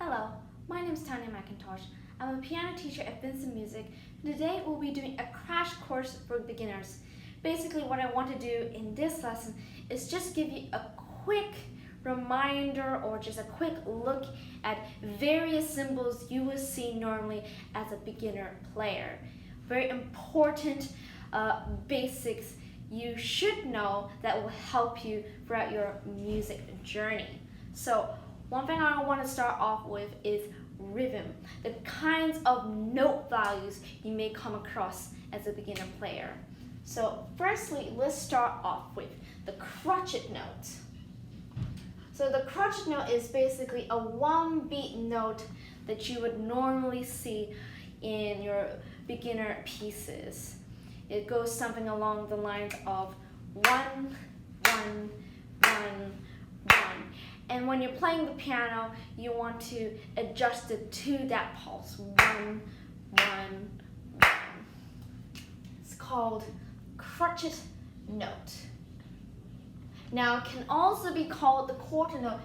Hello, my name is Tanya McIntosh. I'm a piano teacher at Vincent Music, and today we'll be doing a crash course for beginners. Basically, what I want to do in this lesson is just give you a quick reminder or just a quick look at various symbols you will see normally as a beginner player. Very important basics you should know that will help you throughout your music journey. So one thing I want to start off with is rhythm, the kinds of note values you may come across as a beginner player. So firstly, let's start off with the crotchet note. So the crotchet note is basically a one beat note that you would normally see in your beginner pieces. It goes something along the lines of 1, 1, 1, 1. And when you're playing the piano, you want to adjust it to that pulse. 1, 1, 1. It's called crotchet note. Now, it can also be called the quarter note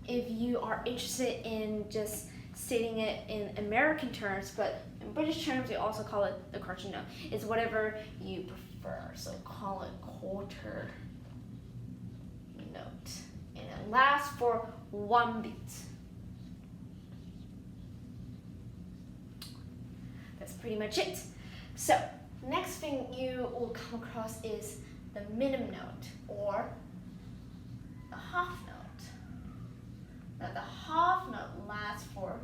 if you are interested in just stating it in American terms, but in British terms, we also call it the crotchet note. It's whatever you prefer, so call it quarter note. And it lasts for one beat. That's pretty much it. So, next thing you will come across is the minim note, or the half note. Now the half note lasts for,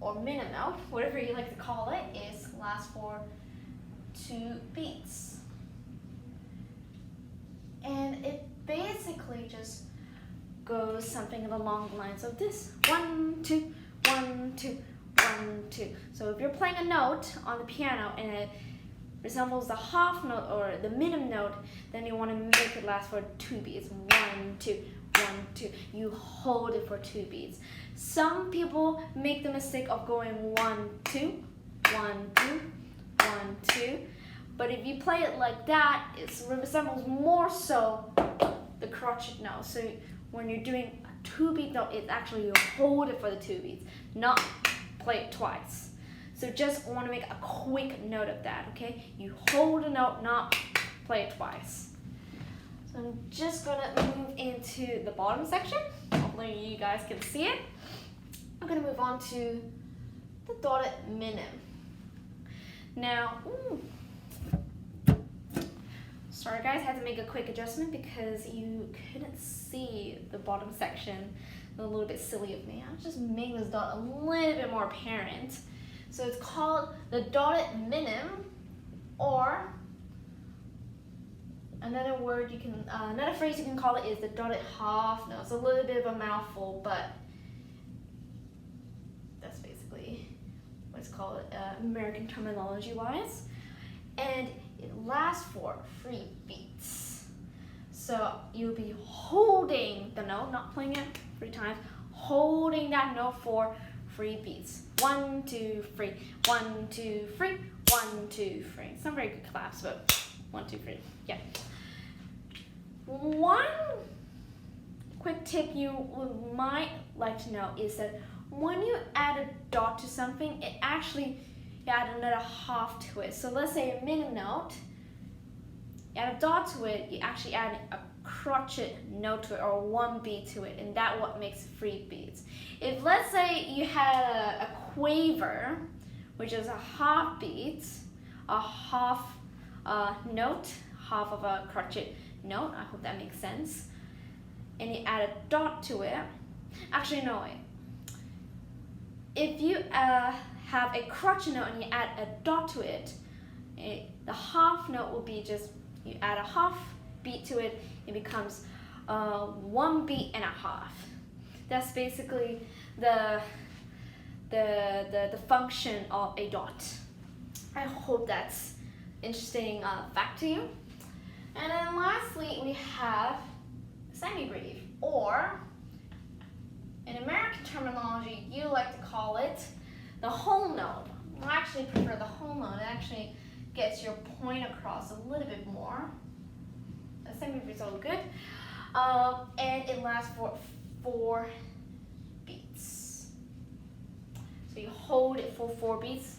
or minim note, whatever you like to call it, lasts for 2 beats. And it basically just goes something along the lines of this. 1, 2, 1, 2, 1, 2. So if you're playing a note on the piano and it resembles the half note or the minim note, then you want to make it last for 2 beats. 1, 2, 1, 2. You hold it for 2 beats. Some people make the mistake of going 1, 2, 1, 2, 1, 2. But if you play it like that, it resembles more so the crotchet note. So when you're doing a 2-beat note, it's actually you hold it for the 2 beats, not play it twice. So just want to make a quick note of that, okay? You hold a note, not play it twice. So I'm just gonna move into the bottom section. Hopefully you guys can see it. I'm gonna move on to the dotted minim. Now, sorry guys, I had to make a quick adjustment because you couldn't see the bottom section. A little bit silly of me. I'll just make this dot a little bit more apparent. So it's called the dotted minim, or another phrase you can call it is the dotted half note. It's a little bit of a mouthful, but that's basically what it's called American terminology wise. And it lasts for 3 beats. So you'll be holding the note, not playing it 3 times, holding that note for 3 beats. 1, 2, 3, 1, 2, 3, 1, 2, 3. It's not very good claps, but 1, 2, 3. Yeah. One quick tip you might like to know is that when you add a dot to something, it actually you add another half to it. So let's say a minim note, you add a dot to it, you actually add a crotchet note to it, or 1 beat to it, and that's what makes 3 beats. If let's say you had a quaver, which is a half beat, a half note, half of a crotchet note, I hope that makes sense, and you add a dot to it, actually no, wait. If you have a crotchet note and you add a dot to it, the half note will be just, you add a half beat to it, it becomes 1 beat and a half. That's basically the function of a dot. I hope that's interesting fact to you. And then lastly, we have semibreve, or in American terminology, you like to call it the whole note. I actually prefer the whole note. It actually gets your point across a little bit more. The semibreve is all good. And it lasts for 4 beats. hold it for 4 beats.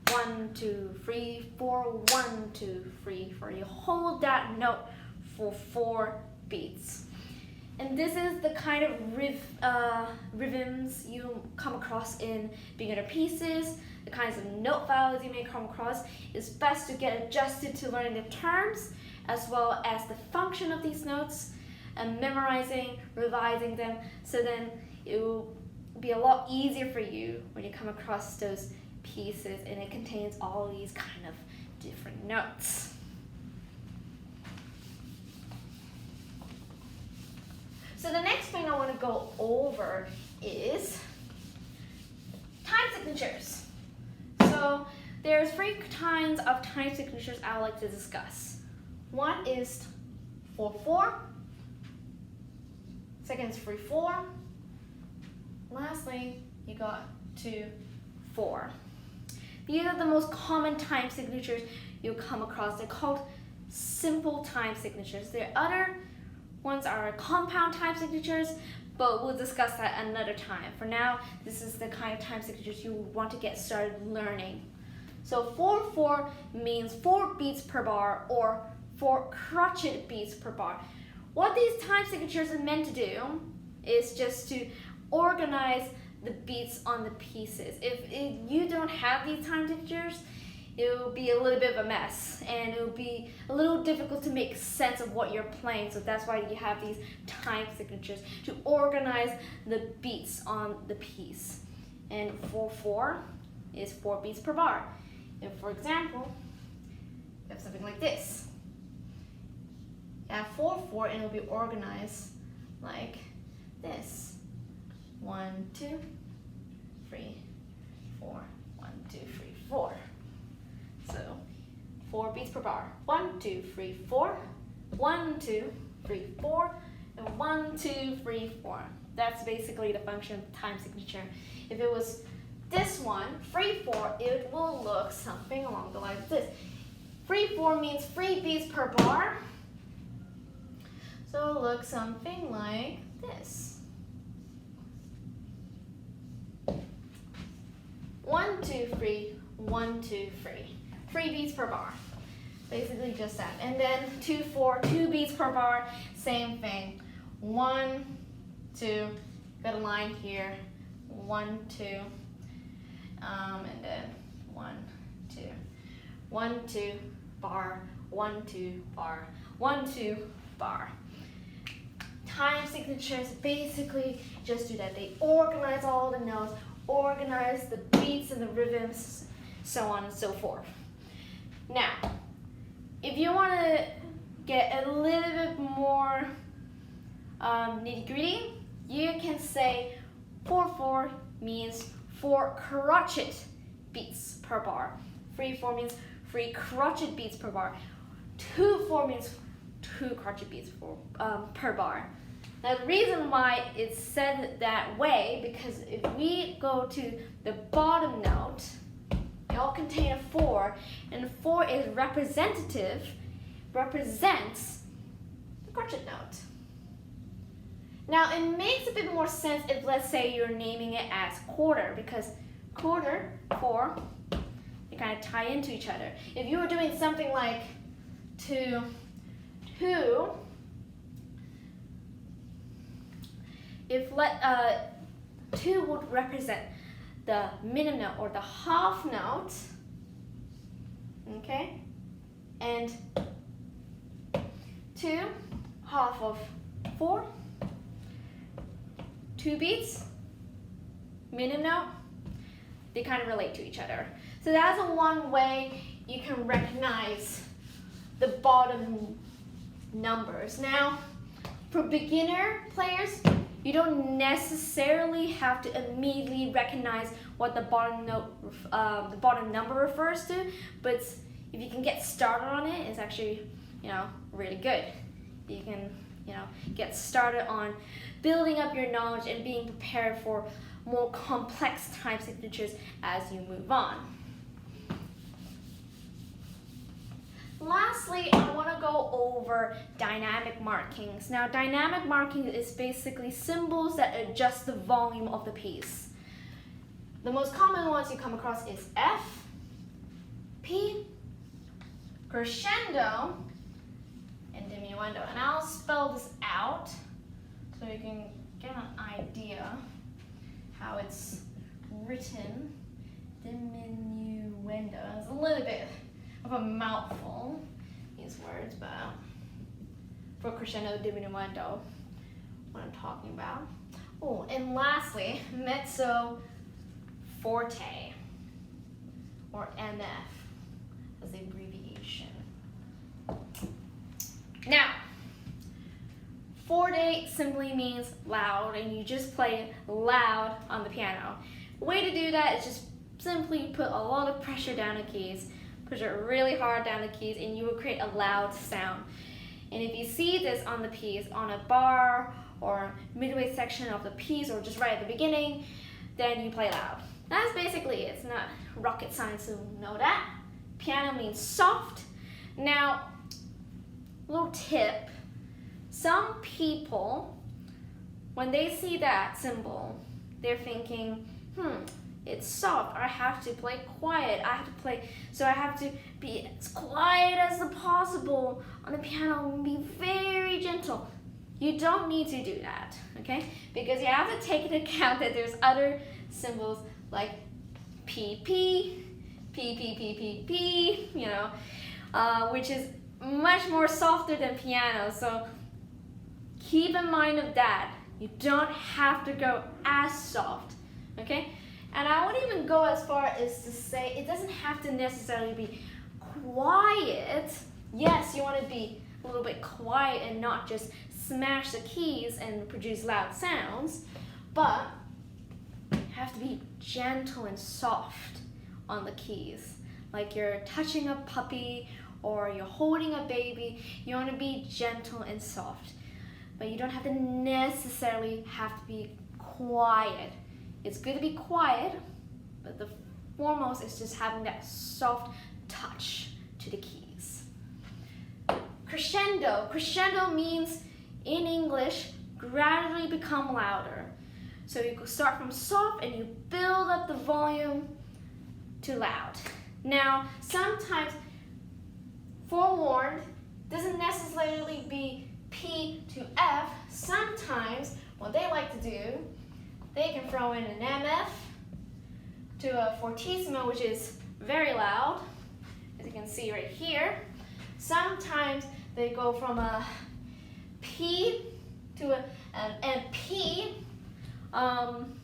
1, 2, 3, 4, 1, 2, 3, 4. You hold that note for 4 beats. And this is the kind of rhythms you come across in beginner pieces, the kinds of note files you may come across. It's best to get adjusted to learning the terms as well as the function of these notes and memorizing, revising them, so then it will be a lot easier for you when you come across those pieces and it contains all these kind of different notes. So the next thing I want to go over is time signatures. So there's 3 kinds of time signatures I would like to discuss. One is 4/4. Second is 3/4. Lastly, you got 2/4. These are the most common time signatures you'll come across. They're called simple time signatures. There are other ones are compound time signatures, but we'll discuss that another time. For now, this is the kind of time signatures you want to get started learning. So 4/4 means 4 beats per bar or 4 crotchet beats per bar. What these time signatures are meant to do is just to organize the beats on the pieces. If you don't have these time signatures, it will be a little bit of a mess and it will be a little difficult to make sense of what you're playing. So that's why you have these time signatures to organize the beats on the piece. And 4/4 is 4 beats per bar. And for example, you have something like this. You have 4/4 and it will be organized like this. 1, 2, 3, 4. 1, 2, 3, 4. So 4 beats per bar. 1, 2, 3, 4. 1, 2, 3, 4. And 1, 2, 3, 4. That's basically the function of time signature. If it was this one, 3/4, it will look something along the lines of this. 3/4 means 3 beats per bar. So it'll look something like this. 1, 2, 3, 1, 2, 3. 3 beats per bar. Basically just that. And then 2/4, 2 beats per bar, same thing. 1, 2, got a line here. 1, 2, and then 1, 2. 1, 2, bar, 1, 2, bar, 1, 2, bar. Time signatures basically just do that. They organize all the notes, organize the beats and the rhythms, so on and so forth. Now, if you want to get a little bit more nitty-gritty, you can say 4/4 means 4 crotchet beats per bar. 3/4 means 3 crotchet beats per bar. 2/4 means 2 crotchet beats per bar. Now the reason why it's said that way, because if we go to the bottom note, they all contain a 4, and 4 is represents the crotchet note. Now it makes a bit more sense if, let's say, you're naming it as quarter, because quarter, 4, they kind of tie into each other. If you were doing something like 2, 2, if 2 would represent the middle note or the half note, okay, and 2, half of 4, 2 beats, middle note, they kind of relate to each other. So that's one way you can recognize the bottom numbers. Now, for beginner players, you don't necessarily have to immediately recognize what the bottom note, the bottom number refers to, but if you can get started on it, it's actually, really good. You can, get started on building up your knowledge and being prepared for more complex time signatures as you move on. Lastly, I want to go over dynamic markings. Now, dynamic marking is basically symbols that adjust the volume of the piece. The most common ones you come across is F, P, crescendo, and diminuendo. And I'll spell this out so you can get an idea how it's written. Diminuendo. It's a little bit of a mouthful, these words, but for crescendo, diminuendo, what I'm talking about. Oh, and lastly, mezzo forte, or MF as the abbreviation. Now, forte simply means loud, and you just play loud on the piano. The way to do that is just simply put a lot of pressure down the keys, push it really hard down the keys, and you will create a loud sound. And if you see this on the piece, on a bar or midway section of the piece, or just right at the beginning, then you play loud. That's basically it. It's not rocket science to know that. Piano means soft. Now, little tip, some people, when they see that symbol, they're thinking, it's soft, I have to play quiet, so I have to be as quiet as possible on the piano and be very gentle. You don't need to do that, okay? Because you have to take into account that there's other symbols like P, P, P, P, P, P, P, you know, which is much more softer than piano. So keep in mind of that. You don't have to go as soft, okay? And I wouldn't even go as far as to say it doesn't have to necessarily be quiet. Yes, you want to be a little bit quiet and not just smash the keys and produce loud sounds, but you have to be gentle and soft on the keys. Like you're touching a puppy or you're holding a baby, you want to be gentle and soft. But you don't have to necessarily have to be quiet. It's good to be quiet, but the foremost is just having that soft touch to the keys. Crescendo. Crescendo means, in English, gradually become louder. So you start from soft and you build up the volume to loud. Now, sometimes, forewarned, doesn't necessarily be P to F. Sometimes, what they like to do, they can throw in an MF to a fortissimo, which is very loud, as you can see right here. Sometimes they go from a P to an MP,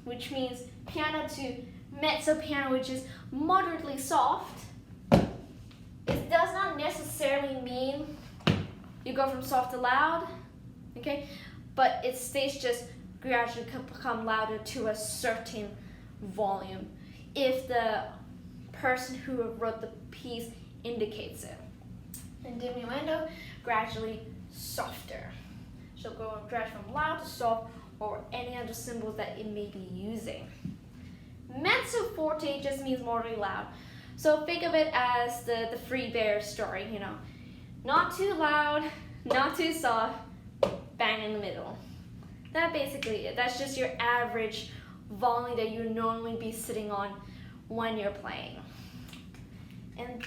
which means piano to mezzo piano, which is moderately soft. It does not necessarily mean you go from soft to loud, okay? But it stays just gradually become louder to a certain volume if the person who wrote the piece indicates it. And diminuendo, gradually softer. So go gradually from loud to soft or any other symbols that it may be using. Mezzo forte just means moderately loud. So think of it as the Three Bears story, you know. Not too loud, not too soft, bang in the middle. That's basically it. That's just your average volume that you would normally be sitting on when you're playing. And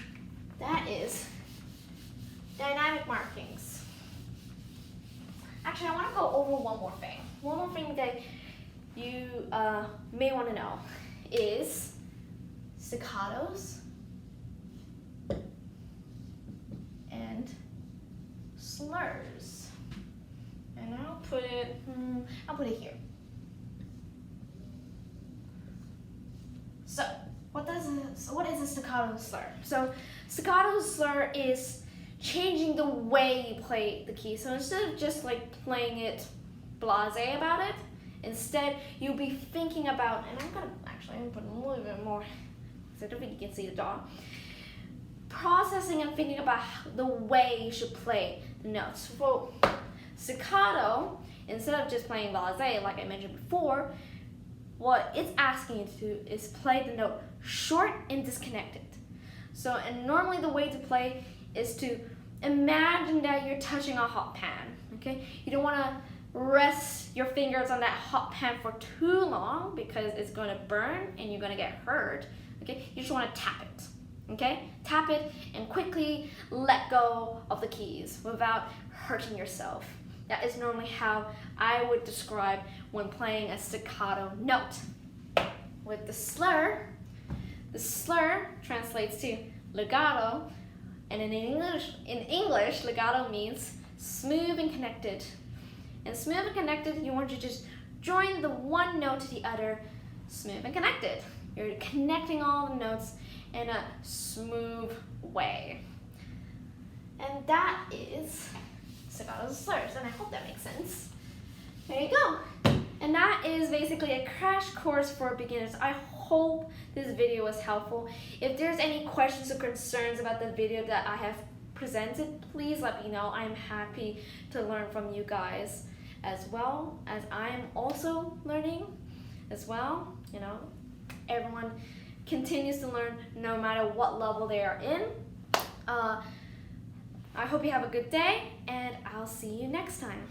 that is dynamic markings. Actually, I want to go over one more thing. One more thing that you may want to know is staccatos and slurs. And I'll put it here. So, what is a staccato slur? So, staccato slur is changing the way you play the key. So instead of just like playing it blasé about it, instead you'll be thinking about, and I'm gonna put a little bit more, so I don't think you can see the dot. Processing and thinking about the way you should play the notes. For staccato, instead of just playing blasé, like I mentioned before, what it's asking you to do is play the note short and disconnected. So, and normally the way to play is to imagine that you're touching a hot pan, okay? You don't want to rest your fingers on that hot pan for too long because it's going to burn and you're going to get hurt. Okay, you just want to tap it. Okay, tap it and quickly let go of the keys without hurting yourself. That is normally how I would describe when playing a staccato note. With the slur translates to legato, and in English, legato means smooth and connected. And smooth and connected, you want to just join the one note to the other, smooth and connected. You're connecting all the notes in a smooth way. And that is staccato slurs, and I hope that makes sense. There you go. And that is basically a crash course for beginners. I hope this video was helpful. If there's any questions or concerns about the video that I have presented, please let me know. I'm happy to learn from you guys as well, as I'm also learning as well. You know, everyone continues to learn no matter what level they are in. I hope you have a good day, and I'll see you next time.